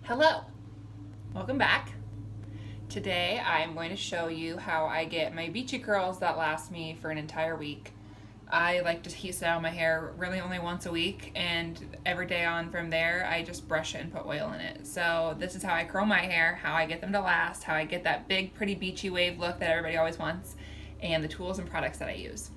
Hello, welcome back. Today I'm going to show you how I get my beachy curls that last me for an entire week. I like to heat style my hair really only once a week, and every day on from there I just brush it and put oil in it. So this is how I curl my hair, how I get them to last, how I get that big pretty beachy wave look that everybody always wants, and the tools and products that I use.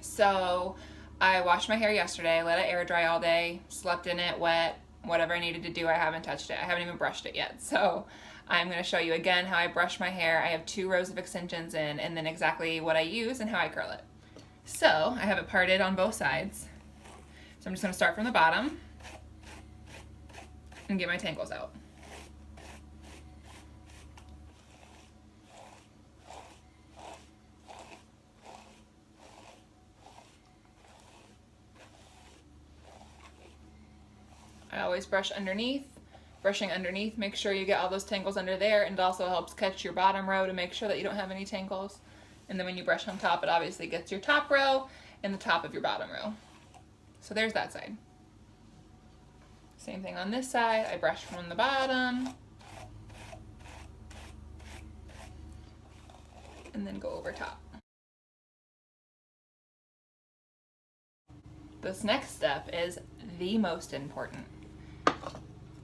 So I washed my hair yesterday, let it air dry all day, slept in it wet, whatever I needed to do. I haven't touched it. I haven't even brushed it yet. So I'm going to show you again how I brush my hair. I have 2 rows of extensions in, and then exactly what I use and how I curl it. So I have it parted on both sides. So I'm just going to start from the bottom and get my tangles out. I always brush underneath. Brushing underneath, make sure you get all those tangles under there, and it also helps catch your bottom row to make sure that you don't have any tangles. And then when you brush on top, it obviously gets your top row and the top of your bottom row. So there's that side. Same thing on this side. I brush from the bottom and then go over top. This next step is the most important,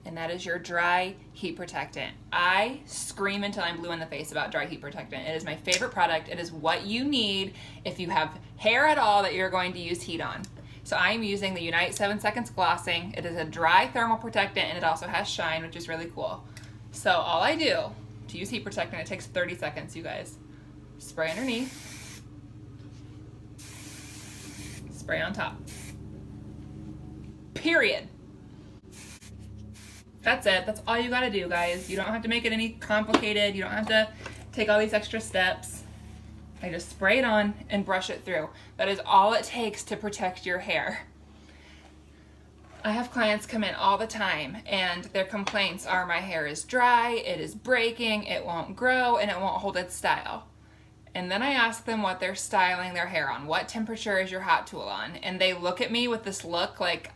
and that is your dry heat protectant. I scream until I'm blue in the face about dry heat protectant. It is my favorite product. It is what you need if you have hair at all that you're going to use heat on. So I'm using the Unite 7 Seconds Glossing. It is a dry thermal protectant, and it also has shine, which is really cool. So all I do to use heat protectant, it takes 30 seconds, you guys. Spray underneath, spray on top. Period. That's it. That's all you gotta do, guys. You don't have to make it any complicated. You don't have to take all these extra steps. I just spray it on and brush it through. That is all it takes to protect your hair. I have clients come in all the time, and their complaints are my hair is dry, it is breaking, it won't grow, and it won't hold its style. And then I ask them what they're styling their hair on. What temperature is your hot tool on? And they look at me with this look like,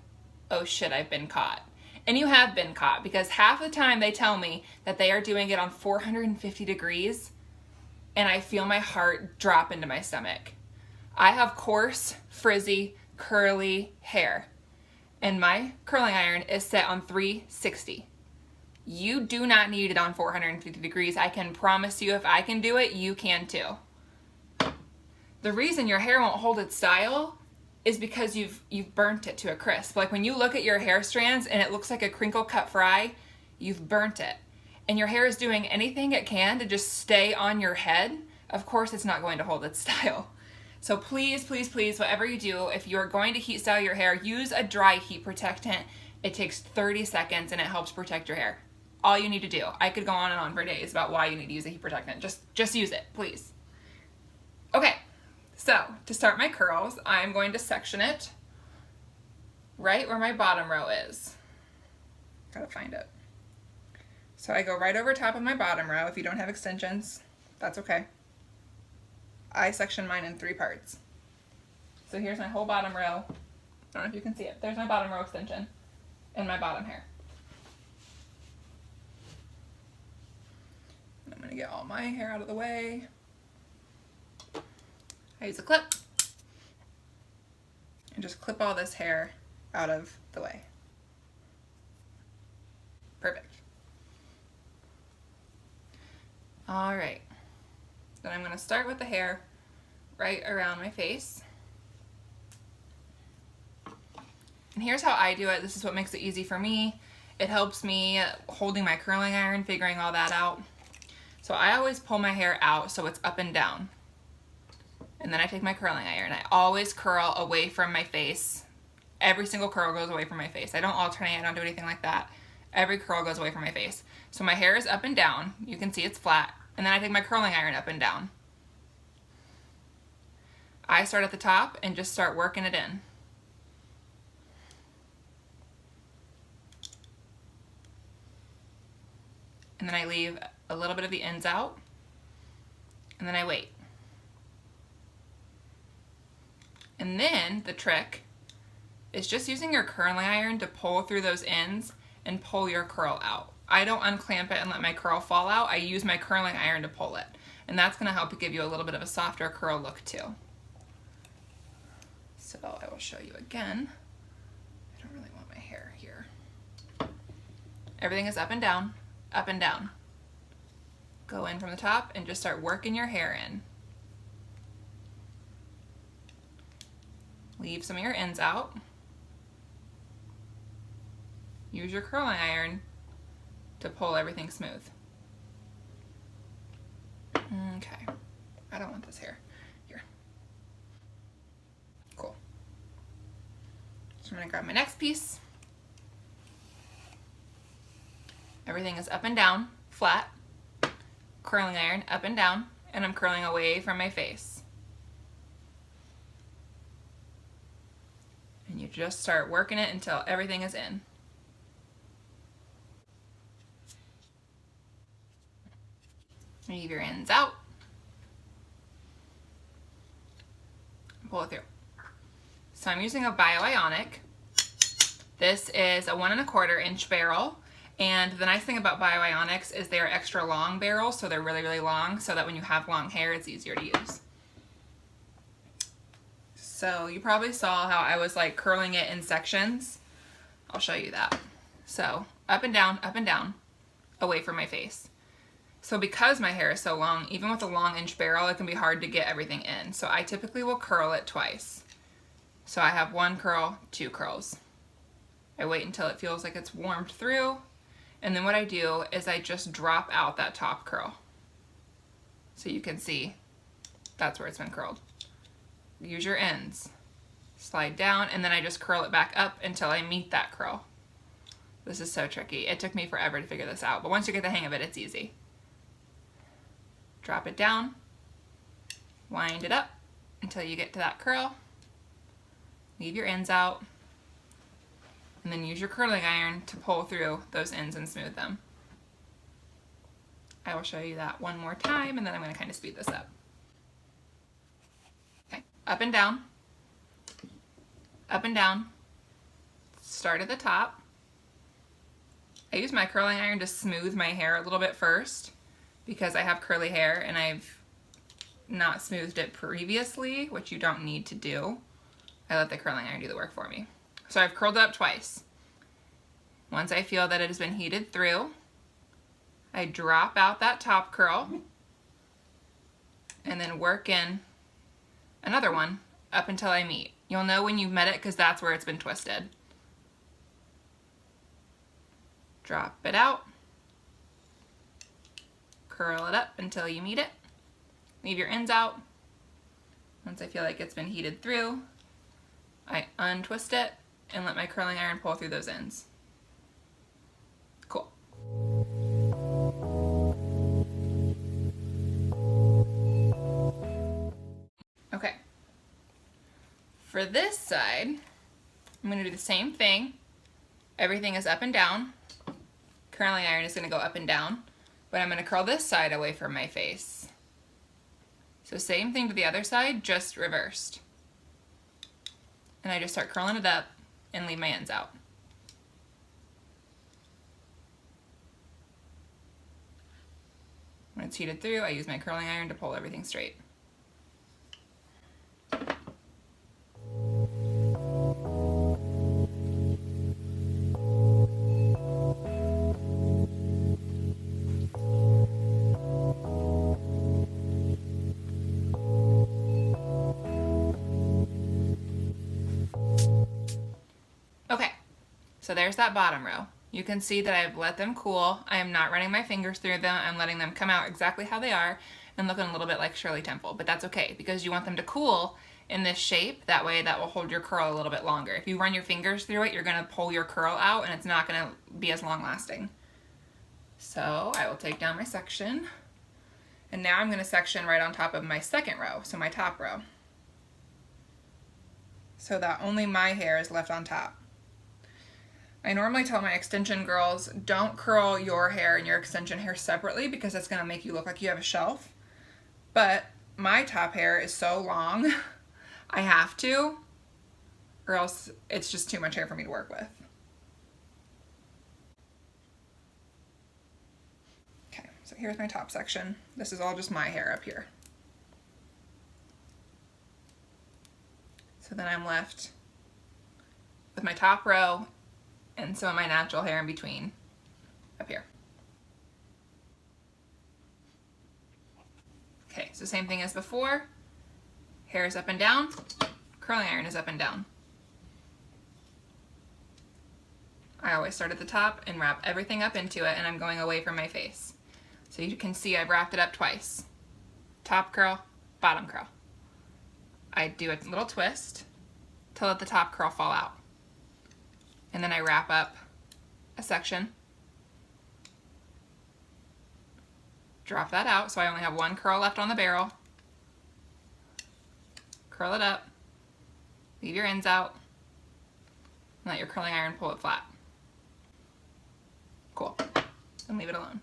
oh shit, I've been caught. And you have been caught, because half the time they tell me that they are doing it on 450 degrees, and I feel my heart drop into my stomach. I have coarse, frizzy, curly hair, and my curling iron is set on 360. You do not need it on 450 degrees. I can promise you, if I can do it, you can too. The reason your hair won't hold its style is because you've burnt it to a crisp. Like when you look at your hair strands and it looks like a crinkle cut fry, you've burnt it. And your hair is doing anything it can to just stay on your head. Of course it's not going to hold its style. So please, please, please, whatever you do, if you're going to heat style your hair, use a dry heat protectant. It takes 30 seconds and it helps protect your hair. All you need to do. I could go on and on for days about why you need to use a heat protectant. Just use it, please. Okay. So, to start my curls, I'm going to section it right where my bottom row is. Gotta find it. So I go right over top of my bottom row. If you don't have extensions, that's okay. I section mine in 3 parts. So here's my whole bottom row. I don't know if you can see it. There's my bottom row extension and my bottom hair. I'm gonna get all my hair out of the way. I use a clip and just clip all this hair out of the way. Perfect. All right. Then I'm going to start with the hair right around my face. And here's how I do it. This is what makes it easy for me. It helps me holding my curling iron, figuring all that out. So I always pull my hair out so it's up and down. And then I take my curling iron. I always curl away from my face. Every single curl goes away from my face. I don't alternate, I don't do anything like that. Every curl goes away from my face. So my hair is up and down. You can see it's flat. And then I take my curling iron up and down. I start at the top and just start working it in. And then I leave a little bit of the ends out. And then I wait. And then the trick is just using your curling iron to pull through those ends and pull your curl out. I don't unclamp it and let my curl fall out. I use my curling iron to pull it. And that's gonna help give you a little bit of a softer curl look too. So I will show you again. I don't really want my hair here. Everything is up and down, up and down. Go in from the top and just start working your hair in. Leave some of your ends out. Use your curling iron to pull everything smooth. Okay, I don't want this hair. Here. Cool. So I'm gonna grab my next piece. Everything is up and down, flat. Curling iron up and down, and I'm curling away from my face. And you just start working it until everything is in. Leave your ends out. Pull it through. So I'm using a BioIonic. This is a 1 1/4 inch barrel. And the nice thing about BioIonics is they're extra long barrels, so they're really, really long, so that when you have long hair, it's easier to use. So you probably saw how I was like curling it in sections. I'll show you that. So up and down, away from my face. So because my hair is so long, even with a long inch barrel, it can be hard to get everything in. So I typically will curl it twice. So I have 1 curl, 2 curls. I wait until it feels like it's warmed through. And then what I do is I just drop out that top curl. So you can see that's where it's been curled. Use your ends. Slide down, and then I just curl it back up until I meet that curl. This is so tricky. It took me forever to figure this out, but once you get the hang of it, it's easy. Drop it down, wind it up until you get to that curl. Leave your ends out. And then use your curling iron to pull through those ends and smooth them. I will show you that one more time, and then I'm going to kind of speed this up. Okay, up and down, start at the top. I use my curling iron to smooth my hair a little bit first because I have curly hair and I've not smoothed it previously, which you don't need to do. I let the curling iron do the work for me. So I've curled it up twice. Once I feel that it has been heated through, I drop out that top curl and then work in another one up until I meet. You'll know when you've met it because that's where it's been twisted. Drop it out, curl it up until you meet it, leave your ends out. Once I feel like it's been heated through, I untwist it and let my curling iron pull through those ends. Cool. Okay. For this side, I'm going to do the same thing. Everything is up and down. Curling iron is going to go up and down, but I'm going to curl this side away from my face. So same thing to the other side, just reversed. And I just start curling it up and leave my ends out. When it's heated through, I use my curling iron to pull everything straight. Okay, so there's that bottom row. You can see that I've let them cool. I am not running my fingers through them. I'm letting them come out exactly how they are and looking a little bit like Shirley Temple, but that's okay because you want them to cool in this shape. That way that will hold your curl a little bit longer. If you run your fingers through it, you're gonna pull your curl out and it's not gonna be as long lasting. So I will take down my section and now I'm gonna section right on top of my second row, so my top row, so that only my hair is left on top. I normally tell my extension girls, don't curl your hair and your extension hair separately because it's gonna make you look like you have a shelf. But my top hair is so long, I have to, or else it's just too much hair for me to work with. So here's my top section. This is all just my hair up here. So then I'm left with my top row and some of my natural hair in between up here. Okay, so same thing as before. Hair is up and down, curling iron is up and down. I always start at the top and wrap everything up into it, and I'm going away from my face. So you can see I've wrapped it up twice. Top curl, bottom curl. I do a little twist to let the top curl fall out. And then I wrap up a section. Drop that out, so I only have one curl left on the barrel. Curl it up, leave your ends out, and let your curling iron pull it flat. Cool, and leave it alone.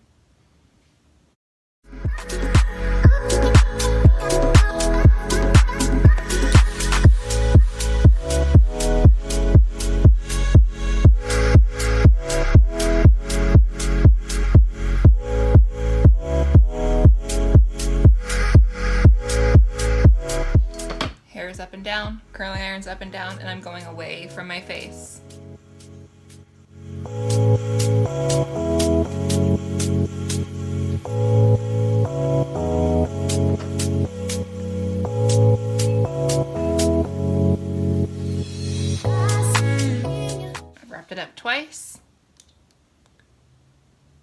Hair's up and down, curling iron's up and down, and I'm going away from my face. I've wrapped it up twice.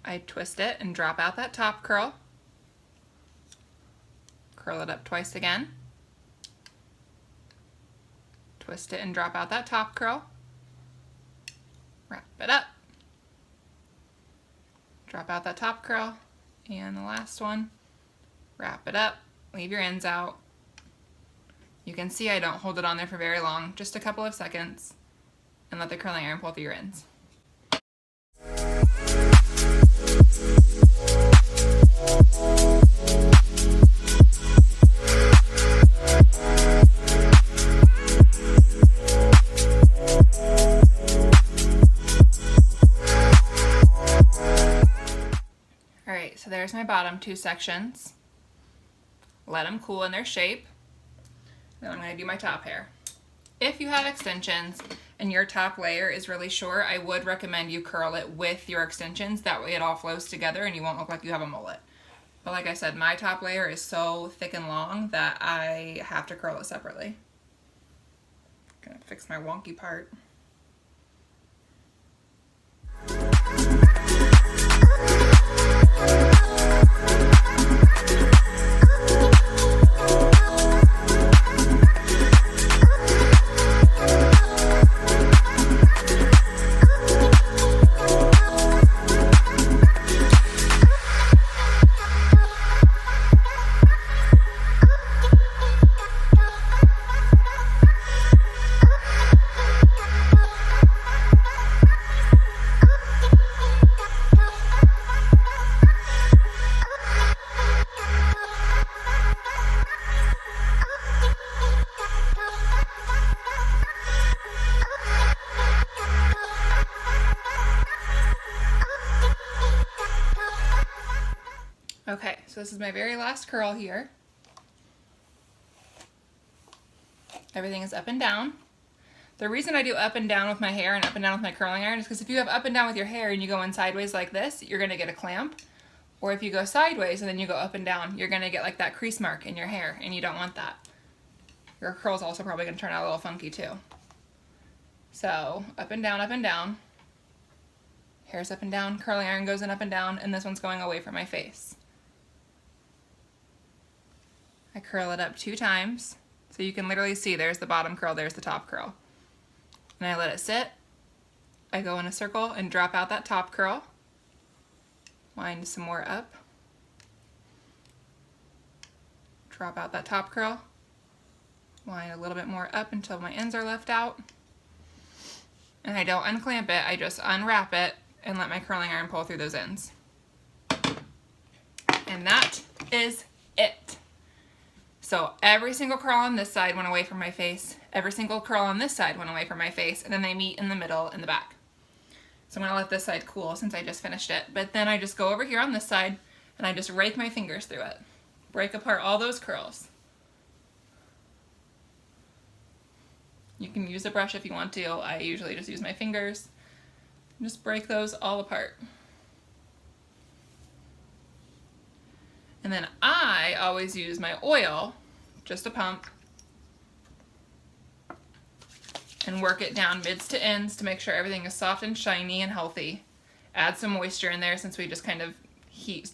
I twist it and drop out that top curl. Curl it up twice again. Twist it and drop out that top curl. Wrap it up. Drop out that top curl. And the last one. Wrap it up. Leave your ends out. You can see I don't hold it on there for very long, just a couple of seconds, and let the curling iron pull through your ends. Alright, so there's my bottom two sections. Let them cool in their shape. Then I'm going to do my top hair. If you have extensions and your top layer is really short, I would recommend you curl it with your extensions. That way it all flows together and you won't look like you have a mullet. But like I said, my top layer is so thick and long that I have to curl it separately. I'm going to fix my wonky part. Okay, so this is my very last curl here. Everything is up and down. The reason I do up and down with my hair and up and down with my curling iron is because if you have up and down with your hair and you go in sideways like this, you're going to get a clamp. Or if you go sideways and then you go up and down, you're going to get like that crease mark in your hair, and you don't want that. Your curl's also probably going to turn out a little funky too. So up and down, hair's up and down, curling iron goes in up and down, and this one's going away from my face. I curl it up 2 times, so you can literally see there's the bottom curl, there's the top curl. And I let it sit. I go in a circle and drop out that top curl. Wind some more up. Drop out that top curl. Wind a little bit more up until my ends are left out. And I don't unclamp it, I just unwrap it and let my curling iron pull through those ends. And that is it. So every single curl on this side went away from my face, every single curl on this side went away from my face, and then they meet in the middle in the back. So I'm going to let this side cool since I just finished it. But then I just go over here on this side and I just rake my fingers through it. Break apart all those curls. You can use a brush if you want to. I usually just use my fingers. Just break those all apart. And then I always use my oil, just a pump, and work it down mids to ends to make sure everything is soft and shiny and healthy. Add some moisture in there since we just kind of heat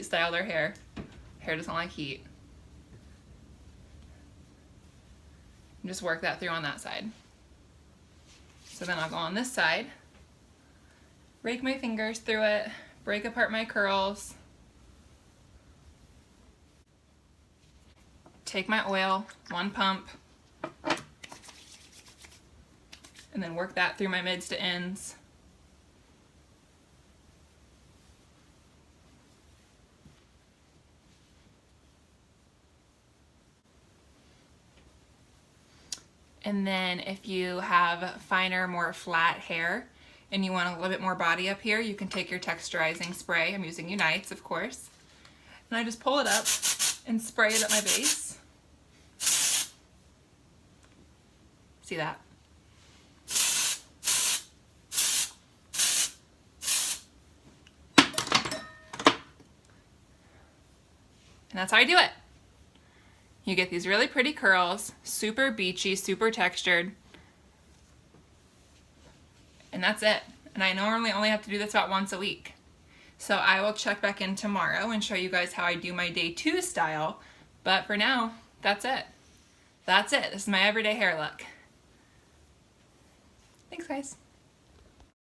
styled our hair. Hair doesn't like heat. And just work that through on that side. So then I'll go on this side, rake my fingers through it, break apart my curls, take my oil, one pump, and then work that through my mids to ends. And then if you have finer, more flat hair and you want a little bit more body up here, you can take your texturizing spray. I'm using Unites, of course. And I just pull it up and spray it at my base. See that? And that's how I do it. You get these really pretty curls, super beachy, super textured. And that's it. And I normally only have to do this about once a week. So I will check back in tomorrow and show you guys how I do my day 2 style. But for now, that's it. That's it. This is my everyday hair look. Thanks, guys.